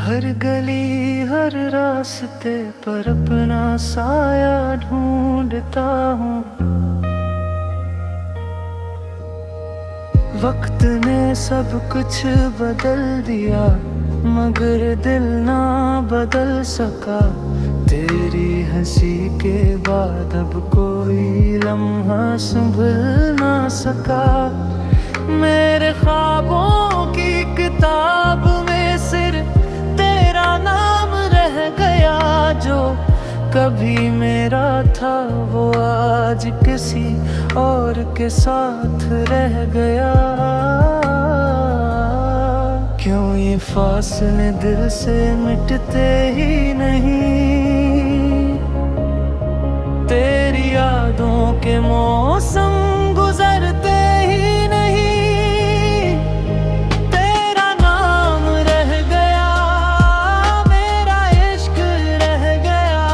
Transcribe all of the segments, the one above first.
हर गली हर रास्ते पर अपना साया ढूंढता हूँ। वक्त ने सब कुछ बदल दिया मगर दिल ना बदल सका। तेरी हंसी के बाद अब कोई लम्हा संभल ना सका। मेरे ख्वाबों की किताब में सिर्फ तेरा नाम रह गया। जो कभी मेरा था वो आज किसी और के साथ रह गया। क्यों ये फासले दिल से मिटते ही नहीं। तेरी यादों के मौसम गुजरते ही नहीं। तेरा नाम रह गया, मेरा इश्क रह गया।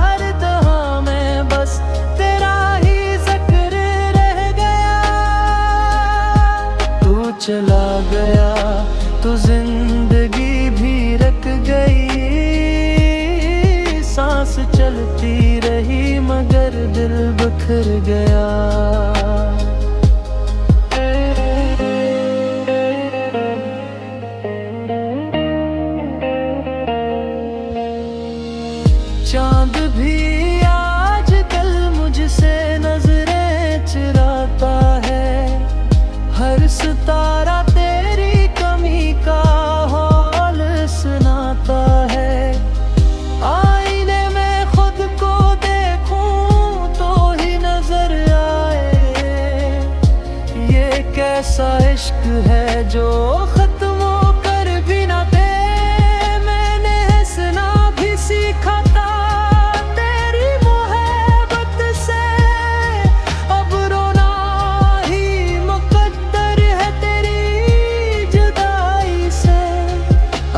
हर दहा में बस तेरा ही जिक्र रह गया। तू चला गया तो जिंदगी भी रुक गई। सांस चलती रही मगर दिल बिखर गया। चांद भी आजकल मुझसे नजरें चुराता है। हर सितारा तेरी कमी का हाल सुनाता है। आईने में खुद को देखूं तो ही नजर आए। ये कैसा इश्क है जो खत्म होकर भी ना दे। मैंने हंसना भी सीखा था तेरी मोहब्बत से। अब रोना ही मुकद्दर है तेरी जुदाई से।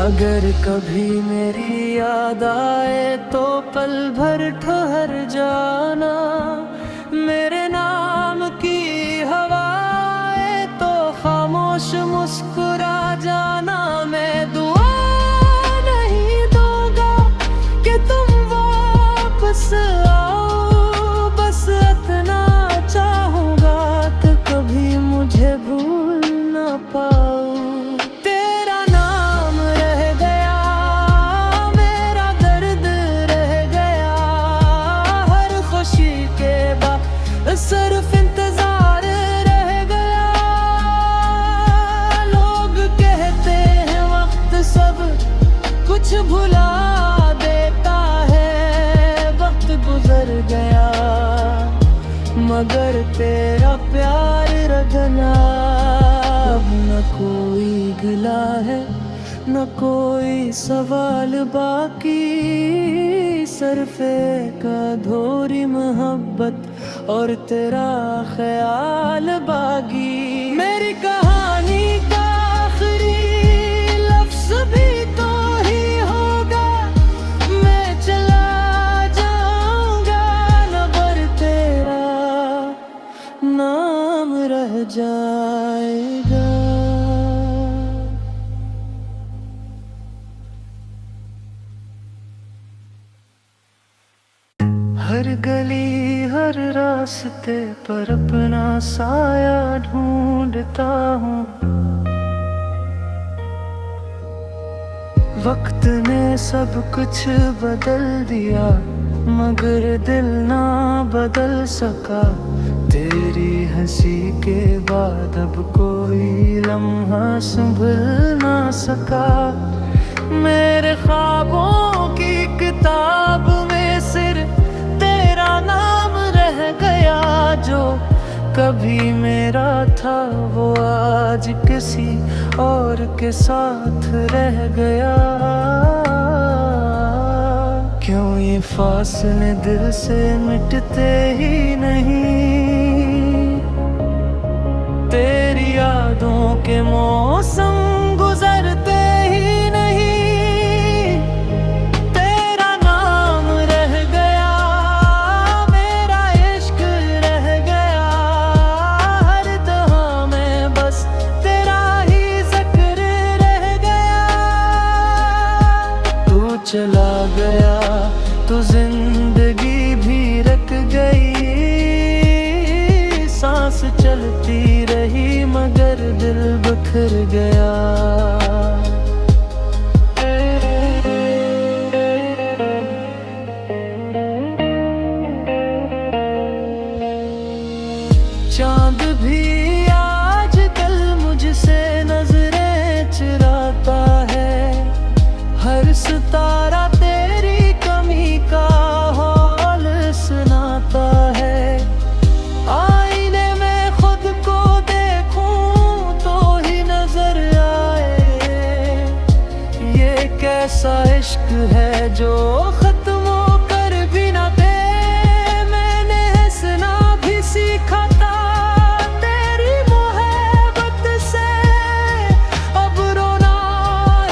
अगर कभी मेरी याद आए तो पल भर ठहर जाना। मेरे नाम की हवाएं तो खामोश मुस्कुरा जाना। मैं दुआ नहीं दूंगा कि तुम वापस आओ। बस इतना चाहूंगा कि कभी मुझे भूल ना पाओ। तेरा नाम रह गया, मेरा दर्द रह गया। हर खुशी के बाद सिर्फ इंतजार रह गया। लोग कहते हैं वक्त सब कुछ भुला देता है। वक्त गुजर गया मगर तेरा प्यार रखना। अब न कोई गिला है न कोई सवाल बाकी। सिर्फ एक अधूरी मोहब्बत और तेरा ख्याल बाकी। मेरी कहानी का आखिरी लफ्ज भी तो ही होगा। मैं चला जाऊंगा मगर तेरा नाम रह जाएगा। हर गली हर रास्ते पर अपना साया ढूंढता हूँ। वक्त ने सब कुछ बदल दिया मगर दिल ना बदल सका। तेरी हंसी के बाद अब कोई लम्हा संभल ना सका। मेरे ख्वाबों की किताब में सिर्फ तेरा नाम रह गया। जो कभी मेरा था वो आज किसी और के साथ रह गया। क्यों ये फासले दिल से मिटते ही नहीं। तेरी यादों के मौसम गुजरते ही नहीं। तेरा नाम रह गया, मेरा इश्क रह गया। हर दहा में बस तेरा ही जिक्र रह गया। चला गया तो जिंदगी भी रुक गई। सांस चलती रही मगर दिल बिखर गया। चांद भी आजकल मुझसे नजरें चुराता है। हर सितारा तेरी कमी का हाल सुनाता है। आईने में खुद को देखूं तो ही नजर आए ये कैसा इश्क है जो खत्म होकर भी ना दे। मैंने हंसना भी सीखा था तेरी मोहब्बत से, अब रोना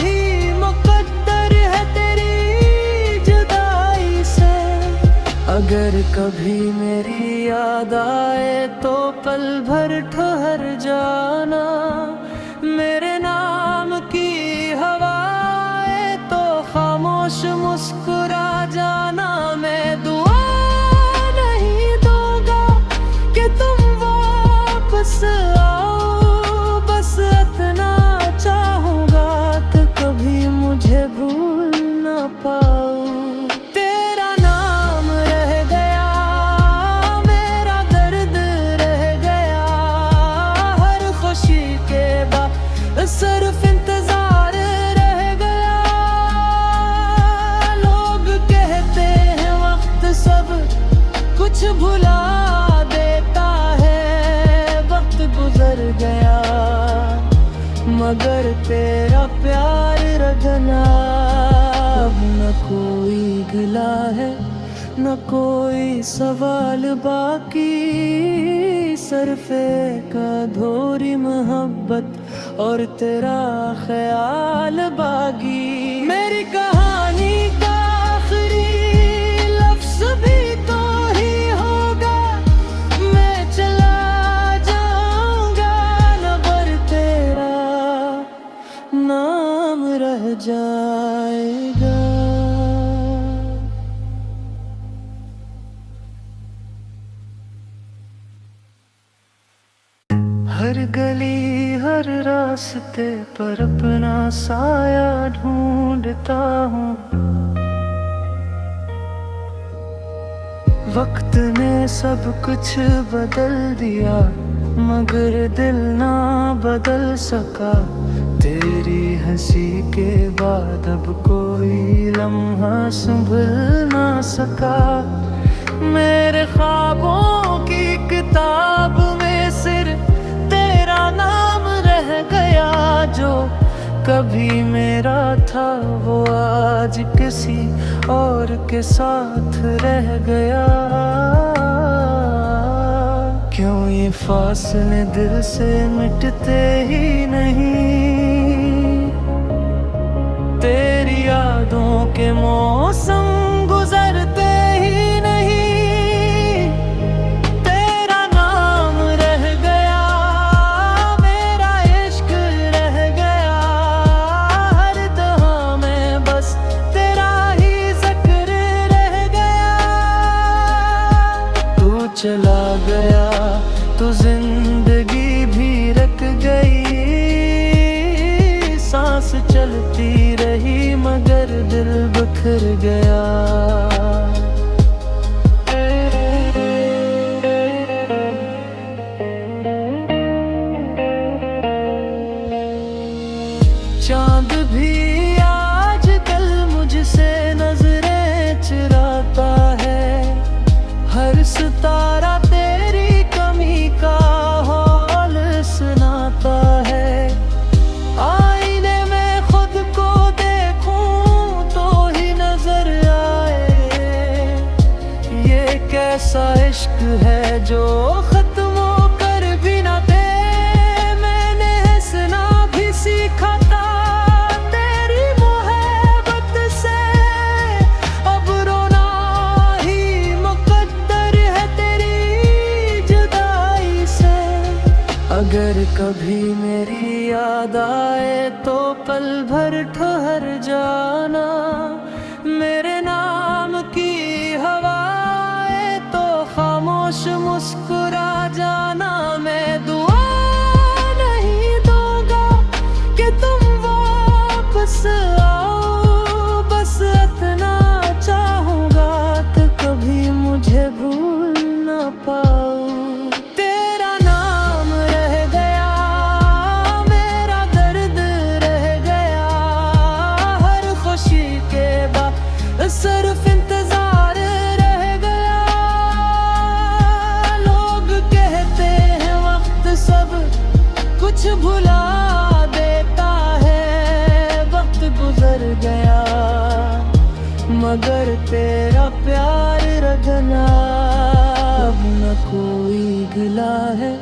ही मुकद्दर है तेरी जुदाई से। अगर कभी मेरी याद आए तो पल भर ठहर जाना। मेरे नाम की हवाएं तो खामोश मुस्कुरा जाना। मैं दुआ नहीं दूंगा कि तुम वापस आओ, बस इतना चाहूंगा कि कभी मुझे भूल ना पाओ। तेरा नाम रह गया, मेरा दर्द रह गया। हर खुशी के बाद सिर्फ इंतजार रह गया। लोग कहते हैं वक्त सब कुछ भुला देता है। वक्त गुजर गया मगर तेरा प्यार रखना। अब न कोई गिला है न कोई सवाल बाकी। सिर्फ एक अधूरी मोहब्बत और तेरा ख्याल बागी। मेरी कहानी का आखिरी लफ्ज भी तो ही होगा। मैं चला जाऊंगा मगर तेरा नाम रह जाएगा। हर गली हर रास्ते पर अपना साया ढूंढता हूँ। वक्त ने सब कुछ बदल दिया मगर दिल ना बदल सका। तेरी हंसी के बाद अब कोई लम्हा संभल ना सका। मेरे ख्वाबों की किताब में सिर्फ तेरा नाम रह गया। जो कभी मेरा था वो आज किसी और के साथ रह गया। क्यों ये फासले दिल से मिटते ही नहीं। तेरी यादों के मौसम गुजरते ही नहीं। तेरा नाम रह गया, मेरा इश्क रह गया। हर दहा में बस तेरा ही जिक्र रह गया। तू चला गया तो जिंदगी भी रुक गई। सांस चलती रही मगर दिल बिखर गया। चांद भी आजकल मुझसे नजरें चुराता है। हर सितारा तेरी कमी का हाल सुनाता है। आईने में खुद को देखूं तो ही नजर आए ये कैसा इश्क है जो खत्म होकर भी ना दे। मैंने हंसना भी सीखा था तेरी मोहब्बत से, अब रोना ही मुकद्दर है तेरी जुदाई से। अगर कभी मेरी याद आए तो पल भर ठहर जाना। सिर्फ इंतजार रह गया। लोग कहते हैं वक्त सब कुछ भुला देता है। वक्त गुजर गया मगर तेरा प्यार रखना। अब न कोई गिला है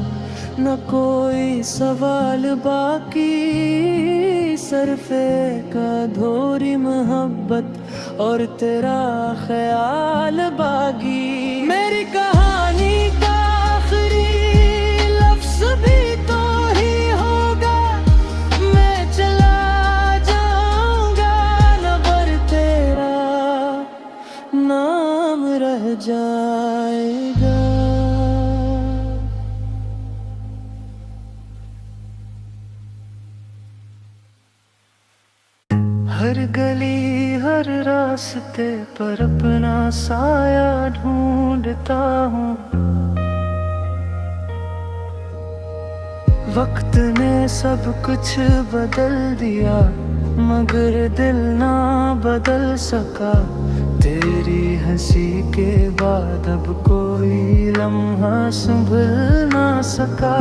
न कोई सवाल बाकी, सिर्फ एक अधूरी मोहब्बत और तेरा ख्याल बागी। मेरी कहानी का आखिरी लफ्ज़ भी तो ही होगा। मैं चला जाऊंगा नबर तेरा नाम रह जाएगा। हर गली हर रास्ते पर अपना साया ढूंढता हूँ। वक्त ने सब कुछ बदल दिया मगर दिल ना बदल सका। तेरी हंसी के बाद अब कोई लम्हा संभल ना सका।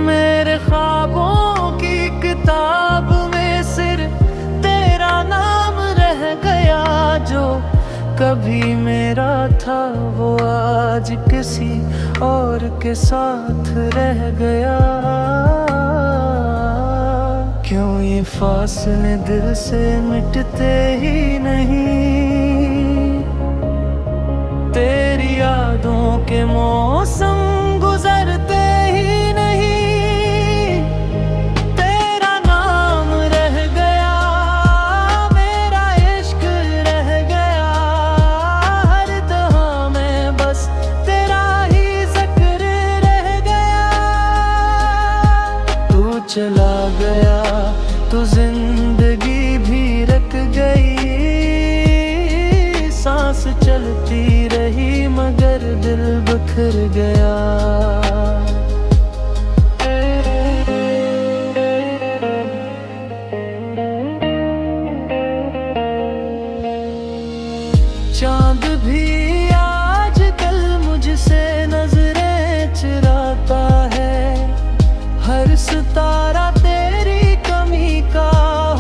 मेरे ख्वाबों की किताब में सिर्फ तेरा नाम रह गया। जो कभी मेरा था वो आज किसी और के साथ रह गया। क्यों ये फासले दिल से मिटते ही नहीं। तेरी यादों के मौसम गुजरते ही नहीं। तेरा नाम रह गया मेरा इश्क रह गया। हर दहा में बस तेरा ही जिक्र रह गया। तू चला गया तो जिंदगी भी रक गई। सांस चलती रही मगर दिल बिखर गया। चांद भी आजकल मुझसे नजरें चुराता है। हर सितारा तेरी कमी का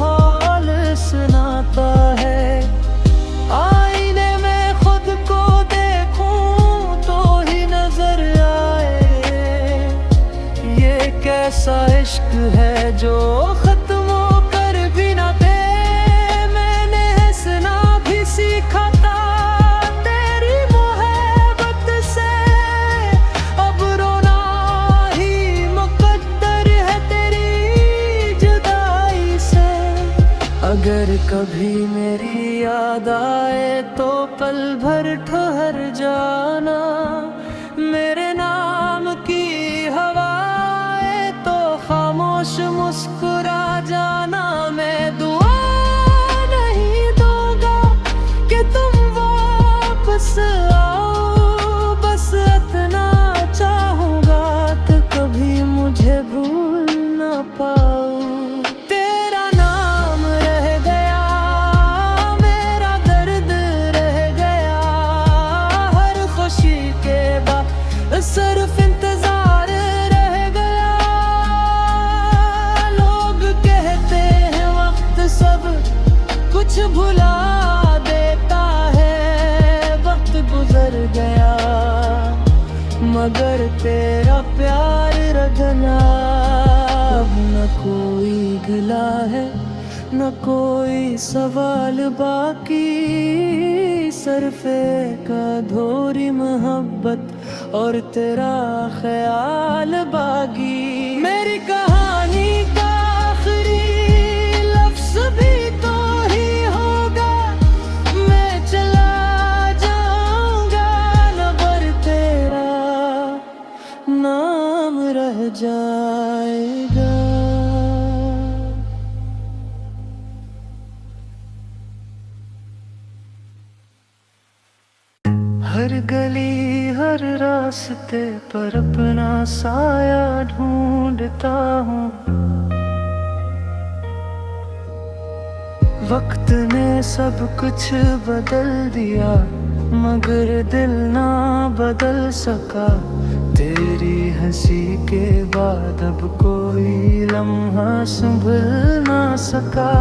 हाल सुनाता है। आईने में खुद को देखूं तो ही नजर आए। ये कैसा इश्क है जो खत्म होकर भी ना दे। मैंने हंसना भी सीखा था तेरी मोहब्बत से। अब रोना ही मुकद्दर है तेरी जुदाई से। अगर कभी मेरी याद आए तो पल भर ठहर जाना। मेरे नाम की हवाएं तो खामोश मुस्कुरा जाना। मैं दुआ नहीं दूंगा कि तुम वापस आओ। बस इतना चाहूंगा कि कभी मुझे भूल ना पाओ। तेरा नाम रह गया मेरा दर्द रह गया। हर खुशी के बाद सिर्फ इंतजार रह गया। लोग कहते हैं वक्त सब कुछ भुला देता है। वक्त गुजर गया मगर तेरा प्यार रखना। अब न कोई गिला है न कोई सवाल बाकी, सिर्फ एक अधूरी मोहब्बत और तेरा ख्याल बागी। मेरी कहानी का आखिरी लफ्ज़ भी तो ही होगा। मैं चला जाऊंगा नबर तेरा नाम रह जाएगा। हर गली हर रास्ते पर अपना साया ढूंढता हूँ। वक्त ने सब कुछ बदल दिया, मगर दिल ना बदल सका। तेरी हंसी के बाद अब कोई लम्हा संभल ना सका।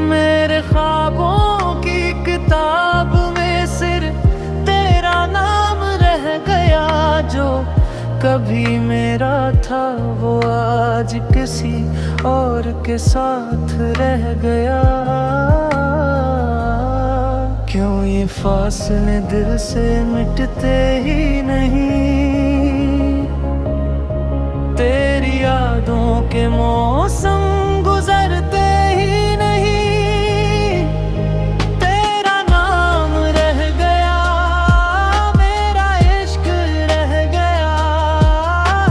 मेरे ख्वाबों की किताब में सिर्फ तेरा नाम रह गया। जो कभी मेरा था वो आज किसी और के साथ रह गया। क्यों ये फासले दिल से मिटते ही नहीं, तेरी यादों के मौसम गुजरते ही नहीं। तेरा नाम रह गया, मेरा इश्क रह गया,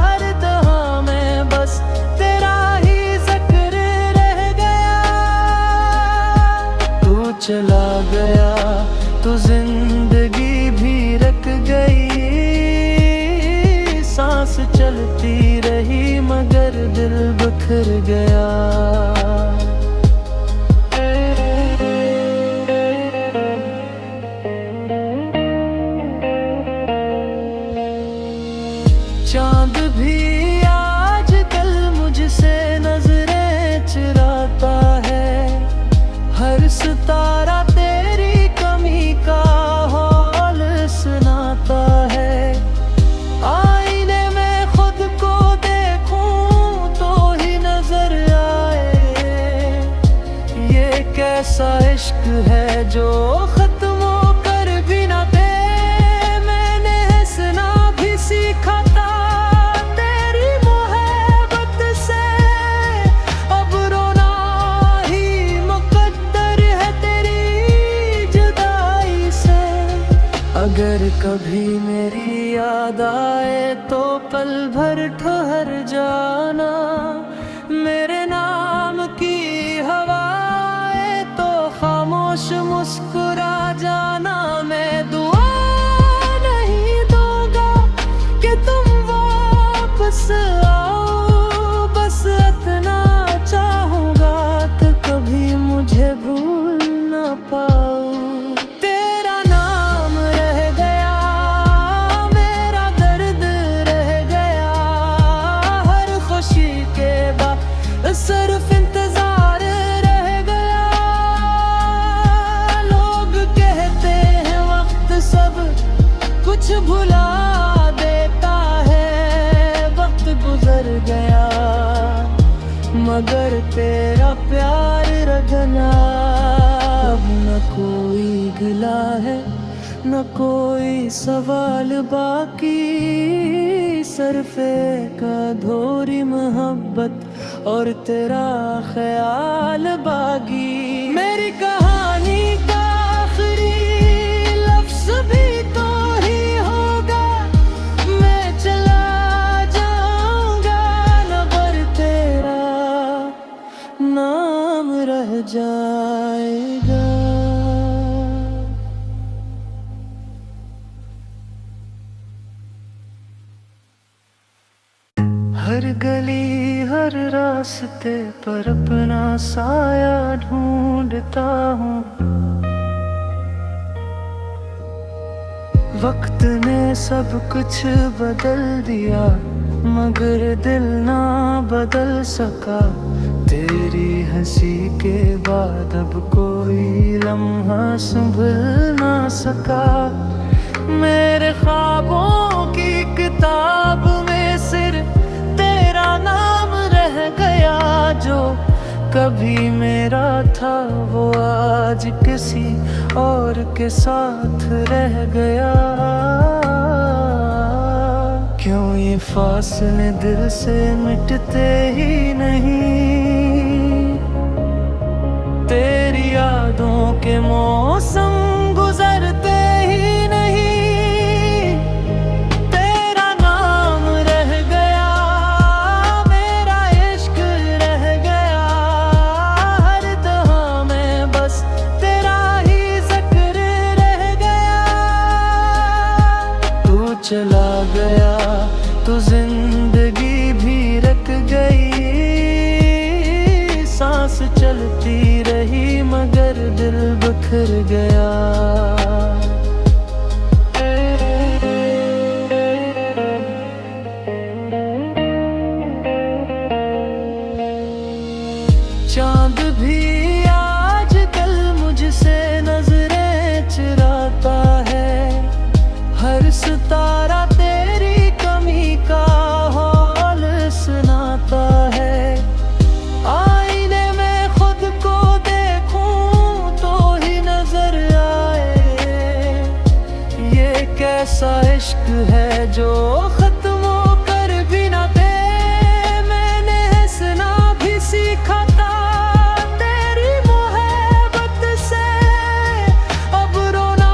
हर दहा में बस तेरा ही जिक्र रह गया। तू चला गया तो जिंदगी भी रक गई। सांस चलती रही मगर दिल बिखर गया। चांद भी आजकल मुझसे नजरें चुराता है। हर सितारा तेरी कमी का हाल सुनाता है। आईने में खुद को देखूं तो ही नजर आए, ये कैसा इश्क है जो खत्म होकर भी ना दे। मैंने हंसना भी सीखा था तेरी मोहब्बत से, अब रोना ही मुकद्दर है तेरी जुदाई से। अगर कभी मेरी याद आए तो पल भर ठहर जाना। मेरे नाम की हवाएं तो खामोश मुस्कुरा जाना। मैं दुआ नहीं दूंगा कि तुम वापस आओ, बस इतना चाहूंगा कि कभी मुझे भूल ना पाओ। तेरा नाम रह गया, मेरा दर्द रह गया, हर खुशी के बाद सिर्फ इंतजार रह गया। लोग कहते हैं वक्त सब कुछ भुला देता है। वक्त गुजर गया मगर तेरा प्यार रखना। अब न कोई गिला है न कोई सवाल बाकी, सिर्फ एक अधूरी मोहब्बत और तेरा ख्याल बाकी। मेरी कहानी का आखिरी लफ्ज़ भी तो ही होगा। मैं चला जाऊंगा मगर तेरा नाम रह जाएगा। हर गली हर रास्ते पर अपना साया ढूंढता हूँ। वक्त ने सब कुछ बदल दिया मगर दिल ना बदल सका। तेरी हंसी के बाद अब कोई लम्हा संभल ना सका। मेरे ख्वाबों की किताब में सिर्फ तेरा नाम रह गया। जो कभी मेरा था वो आज किसी और के साथ रह गया। क्यों ये फासले दिल से मिटते ही नहीं, तेरी यादों के मौसम गुजरते ही नहीं। तेरा नाम रह गया, मेरा इश्क रह गया, हर दहा में बस तेरा ही जिक्र रह गया। तू चला गया तो जिंदगी भी रक गई। सांस चलती रही बिखर गया। चांद भी आजकल मुझसे नजरें चुराता है, हर सितारा तेरी कमी का हाल सुनाता है। आईने में खुद को देखूं तो ही नजर आए, ये कैसा इश्क है जो खत्म होकर भी ना दे। मैंने हंसना भी सीखा था तेरी मोहब्बत से, अब रोना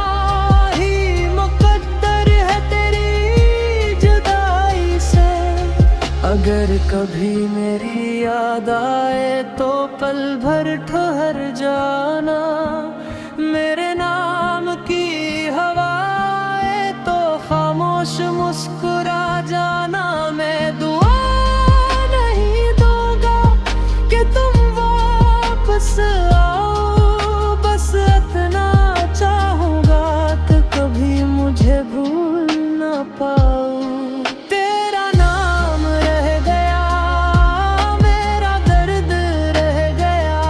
ही मुकद्दर है तेरी जुदाई से। अगर कभी मेरी याद आए तो पल भर ठहर जाना, मेरे नाम की हवाएं तो खामोश मुस्कुरा जाना। मैं दुआ नहीं दूंगा कि तुम वापस आओ, बस इतना चाहूंगा कि कभी मुझे भूल ना पाओ। तेरा नाम रह गया, मेरा दर्द रह गया,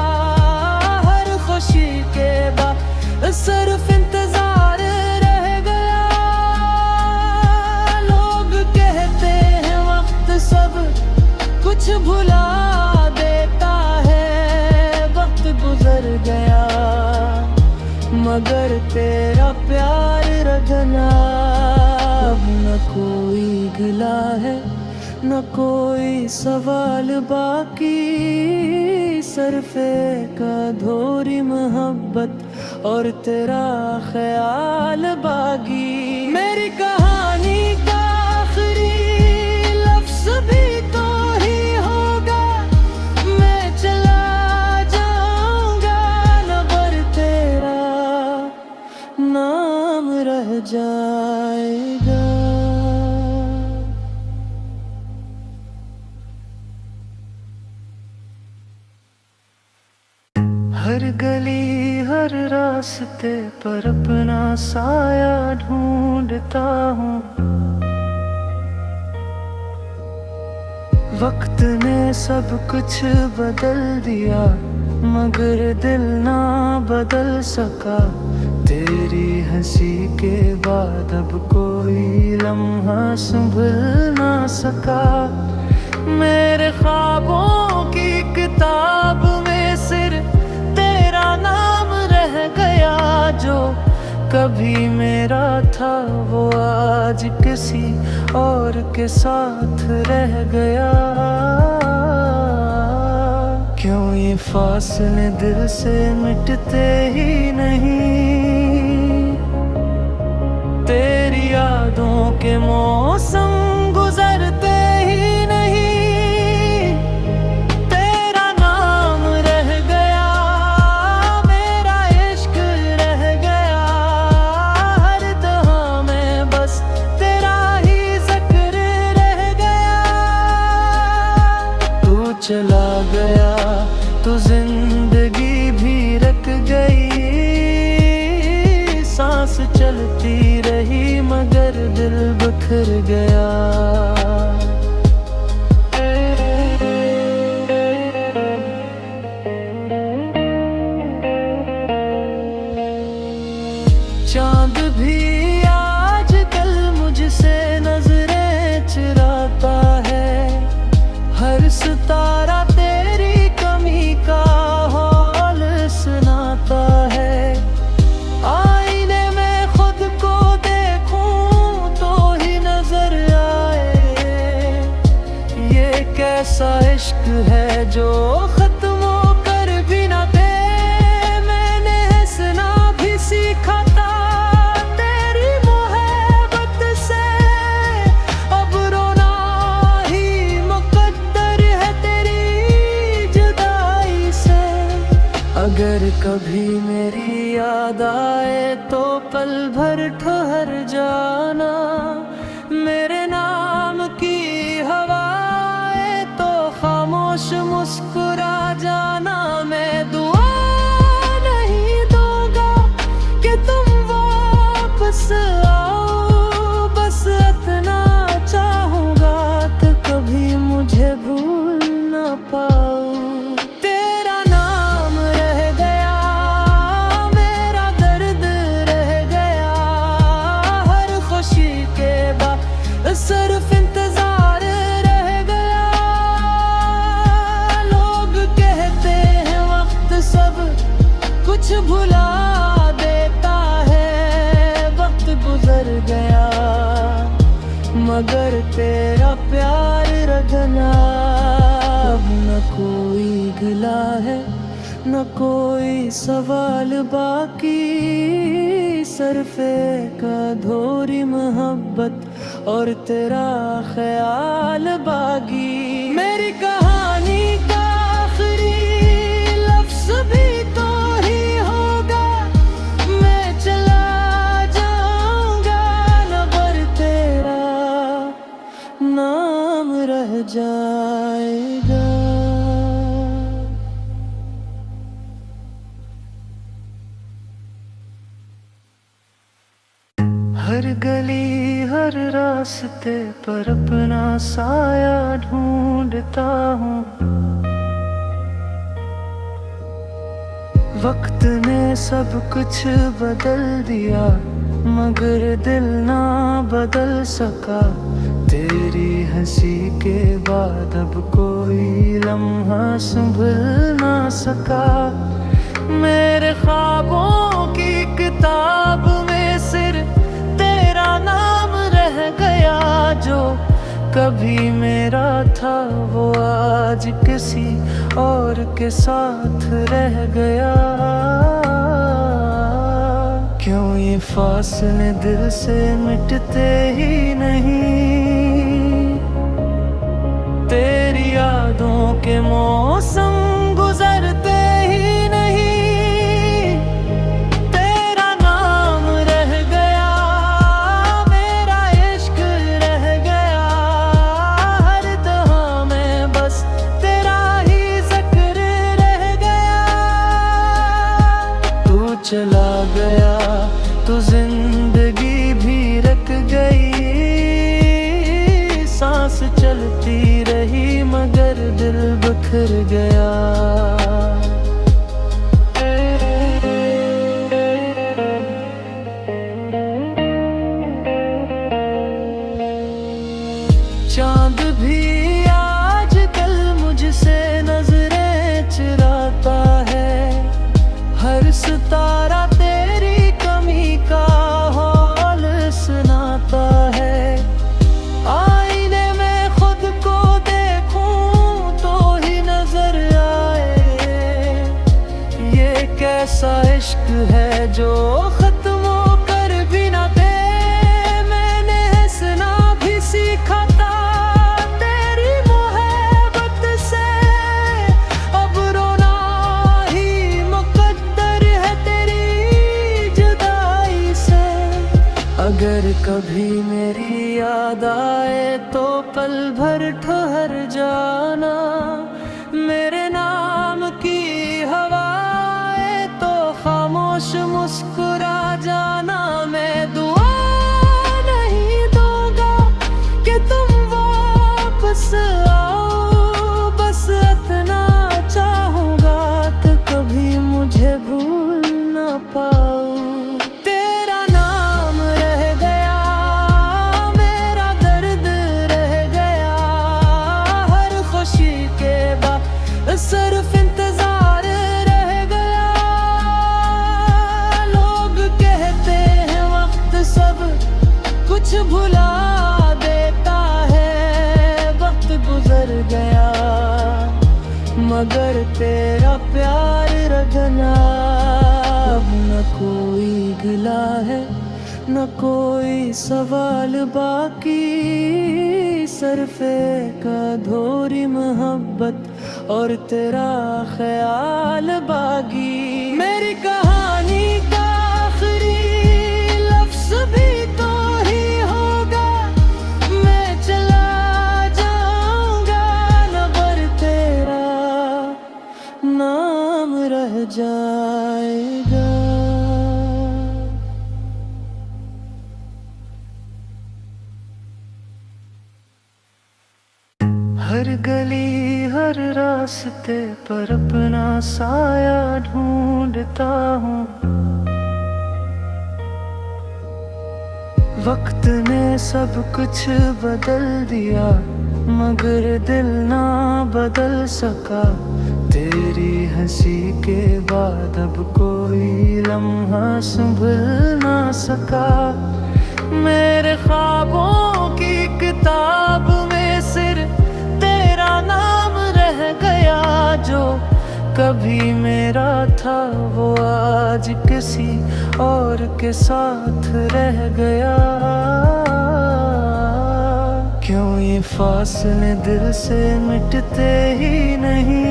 हर खुशी के बाद सिर्फ इंतजार रह गया। लोग कहते हैं वक्त सब कुछ भुला देता है, वक्त गुजर गया मगर तेरा प्यार रखना। अब न कोई गिला है न कोई सवाल बाकी, सिर्फ एक अधूरी मोहब्बत और तेरा ख्याल बागी। मेरी कहानी का आखिरी लफ्ज भी तो ही होगा, मैं चला जाऊंगा मगर तेरा नाम रह जाएगा। हर गली हर रास्ते पर अपना साया ढूंढता हूँ, वक्त ने सब कुछ बदल दिया मगर दिल ना बदल सका। तेरी हंसी के बाद अब कोई लम्हा संभल ना सका। मेरे ख्वाबों की किताब में सिर्फ तेरा नाम रह गया, जो कभी मेरा था वो आज किसी और के साथ रह गया। क्यों ये फासले दिल से मिटते ही नहीं, तेरी यादों के मौसम गुजरते ही नहीं। तेरा नाम रह गया, मेरा इश्क रह गया, हर दहा में बस तेरा ही जिक्र रह गया। तू चला गया तो जिंदगी भी रुक गई, सांस चलती रही मगर दिल बिखर गया। चांद भी आजकल मुझसे नजरें चुराता है, हर सितारा तेरी कमी का हाल सुनाता है। आईने में खुद को देखूं तो ही नजर आए, ये कैसा इश्क है जो खत्म होकर भी ना दे। मैंने हंसना भी सीखा था तेरी मोहब्बत से, अब रोना ही मुकद्दर है तेरी जुदाई से। अगर कभी मेरी याद आए तो पल भर ठहर जाना, मेरे नाम की हवाएं तो खामोश मुस्कुरा जाना। मैं दुआ नहीं दूंगा मगर तेरा प्यार रखना। अब न कोई गिला है न कोई सवाल बाकी, सिर्फ एक अधूरी मोहब्बत और तेरा ख्याल बागी। मेरी कहानी का आखिरी लफ्ज़ भी तो ही होगा, मैं चला जाऊंगा मगर तेरा नाम रह जाएगा। हर गली हर रास्ते पर अपना साया ढूंढता हूँ। वक्त ने सब कुछ बदल दिया मगर दिल ना बदल सका। तेरी हंसी के बाद अब कोई लम्हा संभल ना सका। मेरे ख्वाबों की किताब में सिर्फ तेरा नाम रह गया। जो कभी मेरा था वो आज किसी और के साथ रह गया। क्यों ये फासले दिल से मिटते ही नहीं, तेरी यादों के मौसम गुजरते ही नहीं। तेरा नाम रह गया, मेरा इश्क रह गया, हर दहा में बस तेरा ही जिक्र रह गया। तू चला गया तो जिंदगी भी रक गई, सांस चलती रही मगर दिल बिखर गया। चांद भी आजकल मुझसे नजरें चुराता है, हर सितारा तेरी कमी का हाल सुनाता है। आईने में खुद को देखूं तो ही नजर आए, ये कैसा इश्क है जो खत्म होकर भी ना दे। मैंने हंसना भी सीखा था तेरी मोहब्बत से, अब रोना ही मुकद्दर है तेरी जुदाई से। अगर कभी मेरी याद आए तो पल भर ठहर जाना, मेरे नाम की हवाएं तो खामोश मुस्कुरा जाना। मैं दुआ नहीं दूंगा कि तुम वापस आओ, बस इतना चाहूंगा कि कभी मुझे भूल ना पाओ। तेरा नाम रह गया, मेरा दर्द रह गया, हर खुशी के बाद सिर्फ इंतजार रह गया। लोग कहते हैं वक्त सब कुछ भुला देता है, वक्त गुजर गया मगर तेरा प्यार रखना। अब न कोई गिला है न कोई सवाल बाकी, सिर्फ एक अधूरी मोहब्बत और तेरा ख्याल बागी। मेरी कहानी का आखिरी लफ्ज़ भी तो ही होगा, मैं चला जाऊंगा मगर तेरा नाम रह जाएगा। हर गली हर रास्ते पर अपना साया ढूंढता हूँ। वक्त ने सब कुछ बदल दिया मगर दिल ना बदल सका। तेरी हंसी के बाद अब कोई लम्हा संभल ना सका। मेरे ख्वाबों की किताब में सिर्फ तेरा नाम रह गया। जो कभी मेरा था वो आज किसी और के साथ रह गया। क्यों ये फासले दिल से मिटते ही नहीं,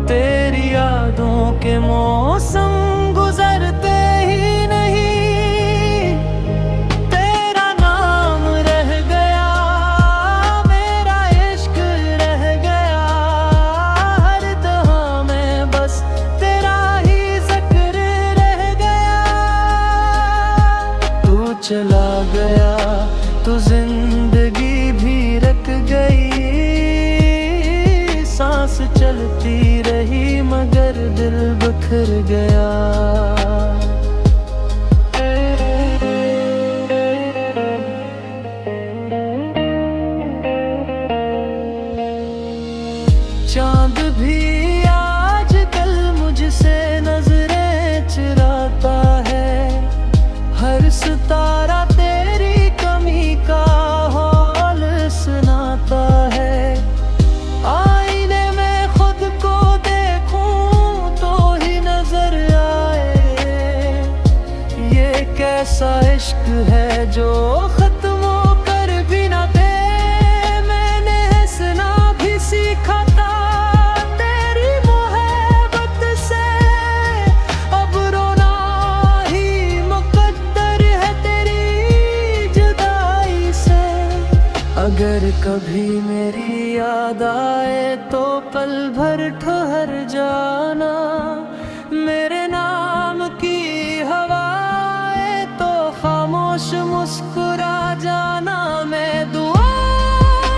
तेरी यादों के मौसम गुजरते ही नहीं। तेरा नाम रह गया, मेरा इश्क रह गया, हर दहा में बस तेरा ही जिक्र रह गया। तू चला गया तो जिंदगी भी रुक गई, सांस चलती रही मगर दिल बिखर गया। चांद भी आजकल मुझसे नजरें चुराता है, हर सितारा तेरी कमी का हाल सुनाता है। आईने में खुद को देखूं तो ही नजर आए, ये कैसा इश्क है जो खत्म होकर भी ना दे। मैंने हंसना भी सीखा था तेरी मोहब्बत से, अब रोना ही मुकद्दर है तेरी जुदाई से। अगर कभी मेरी याद आए तो पल भर ठहर जाना, मेरे नाम की हवाएं तो खामोश मुस्कुरा जाना। मैं दुआ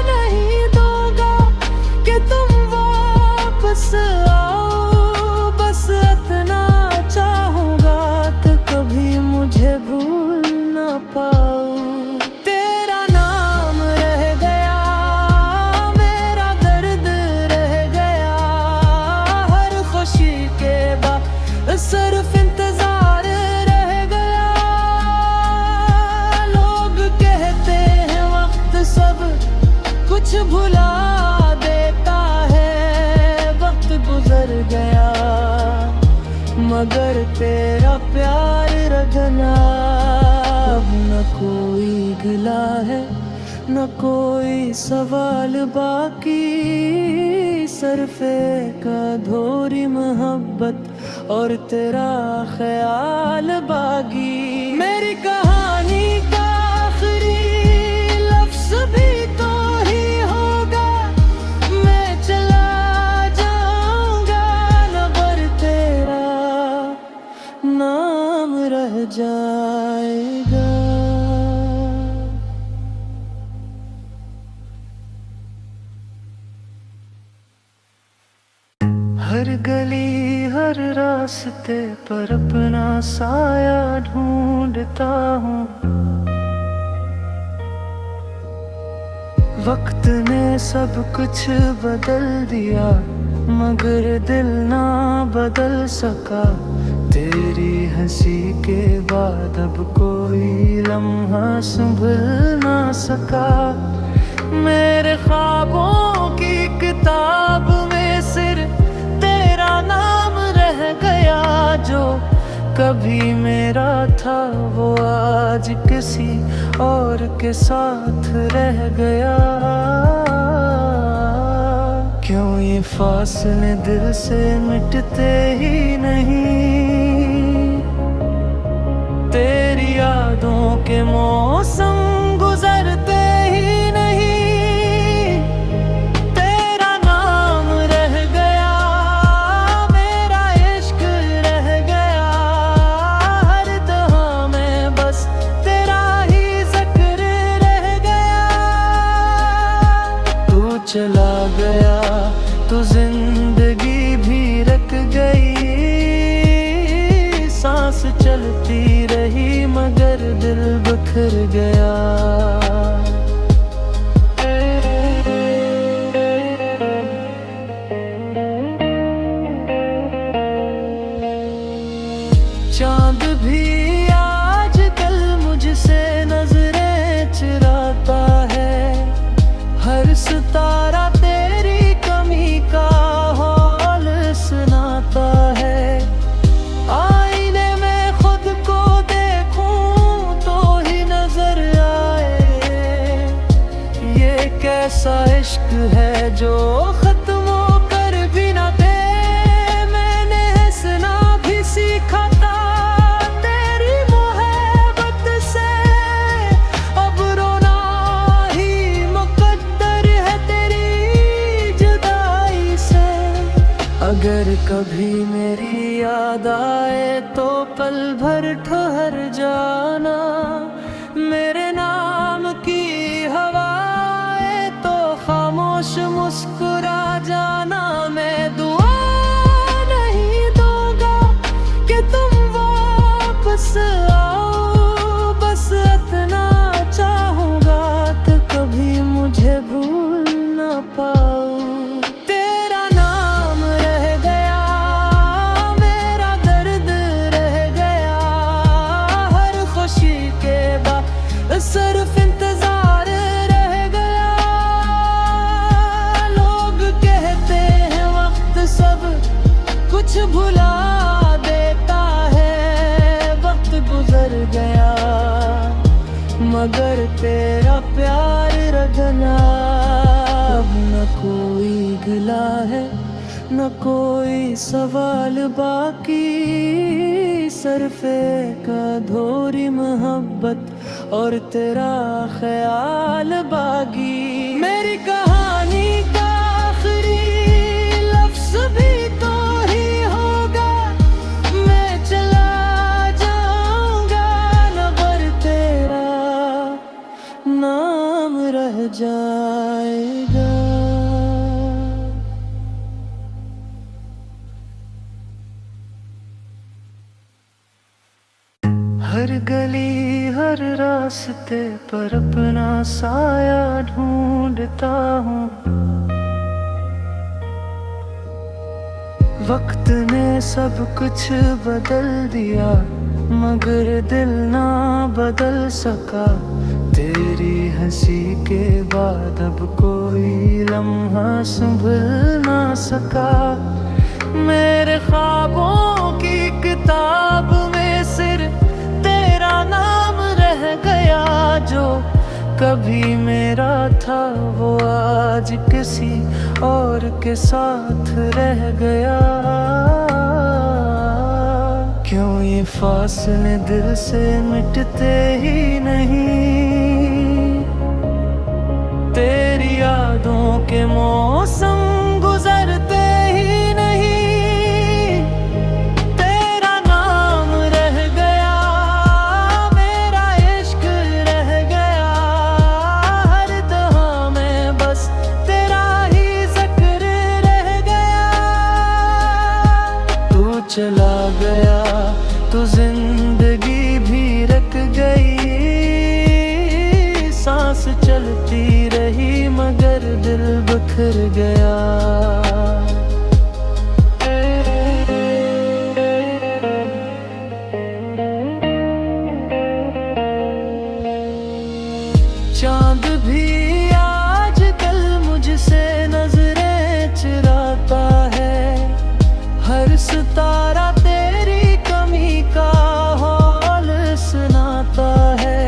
नहीं दूंगा कि तुम वापस आओ, बस इतना चाहूंगा कि कभी मुझे भूल ना पाओ। तेरा नाम रह गया, मेरा दर्द रह गया, हर खुशी के बाद सिर्फ इंतजार रह गया। लोग कहते हैं वक्त सब कुछ भुला देता है, वक्त गुजर गया मगर तेरा प्यार रखना। अब न कोई गिला है न कोई सवाल बाकी, सिर्फ एक अधूरी मोहब्बत और तेरा ख्याल बाकी। मेरी कहानी का आखिरी लफ्ज भी तो ही होगा, मैं चला जाऊंगा मगर तेरा नाम रह जाएगा। हर गली हर रास्ते पर अपना साया ढूंढता हूँ, वक्त ने सब कुछ बदल दिया मगर दिल ना बदल सका। तेरी हंसी के बाद अब कोई लम्हा संभल ना सका। मेरे ख्वाबों की किताब में सिर्फ तेरा नाम रह गया। जो कभी मेरा था वो आज किसी और के साथ रह गया। क्यों ये फासले दिल से मिटते ही नहीं, तेरी यादों के मौसम गुजरते ही नहीं। तेरा नाम रह गया, मेरा इश्क रह गया, हर दहा में बस तेरा ही जिक्र रह गया। तू चला गया तो जिंदगी भी रुक गई, सांस चलती रही मगर दिल बिखर गया। चांद भी आजकल मुझसे नजरें कभी मेरी याद आए तो पल भर ठहर जाना, मेरे नाम की हवाएं तो खामोश मुस्कुरा जाना। मैं दुआ नहीं दूंगा कि तुम वापस आओ, बस इतना चाहूंगा कि कभी मुझे भूल ना पाओ। सिर्फ इंतजार रह गया, लोग कहते हैं वक्त सब कुछ भुला देता है। वक्त गुजर गया मगर तेरा प्यार रखना, अब न कोई गिला है न कोई सवाल बाकी, सिर्फ एक अधूरी मोहब्बत और तेरा ख्याल बाकी। मेरी कहानी का आखिरी लफ्ज़ भी तो ही होगा, मैं चला जाऊंगा मगर तेरा नाम रह जाएगा। हर गली हर रास्ते पर अपना साया ढूंढता हूँ, वक्त ने सब कुछ बदल दिया मगर दिल ना बदल सका। तेरी हंसी के बाद अब कोई लम्हा संभल ना सका। मेरे ख्वाबों की किताब में सिर्फ तेरा नाम रह गया, जो कभी मेरा था वो आज किसी और के साथ रह गया। क्यों ये फासले दिल से मिटते ही नहीं, तेरी यादों के मौसम गुजरते ही नहीं। तेरा नाम रह गया, मेरा इश्क रह गया, हर दहा में बस तेरा ही जिक्र रह गया। तू चला गया तो जिंदगी भी रुक गई, सांस चलती रही मगर दिल बिखर गया। चांद भी आजकल मुझसे नजरें चुराता है, हर सितारा तेरी कमी का हाल सुनाता है।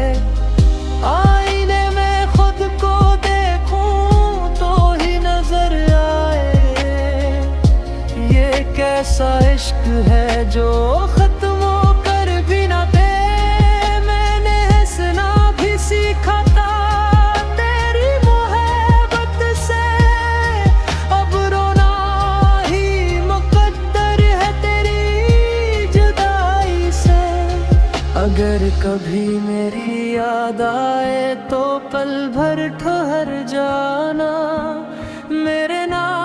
आईने में खुद को देखूं तो ही नजर आए, ये कैसा इश्क है जो खत्म होकर भी ना दे। मैंने हंसना भी सीखा था तेरी मोहब्बत से, अब रोना ही मुकद्दर है तेरी जुदाई से। अगर कभी मेरी याद आए तो पल भर ठहर जाना, मेरे नाम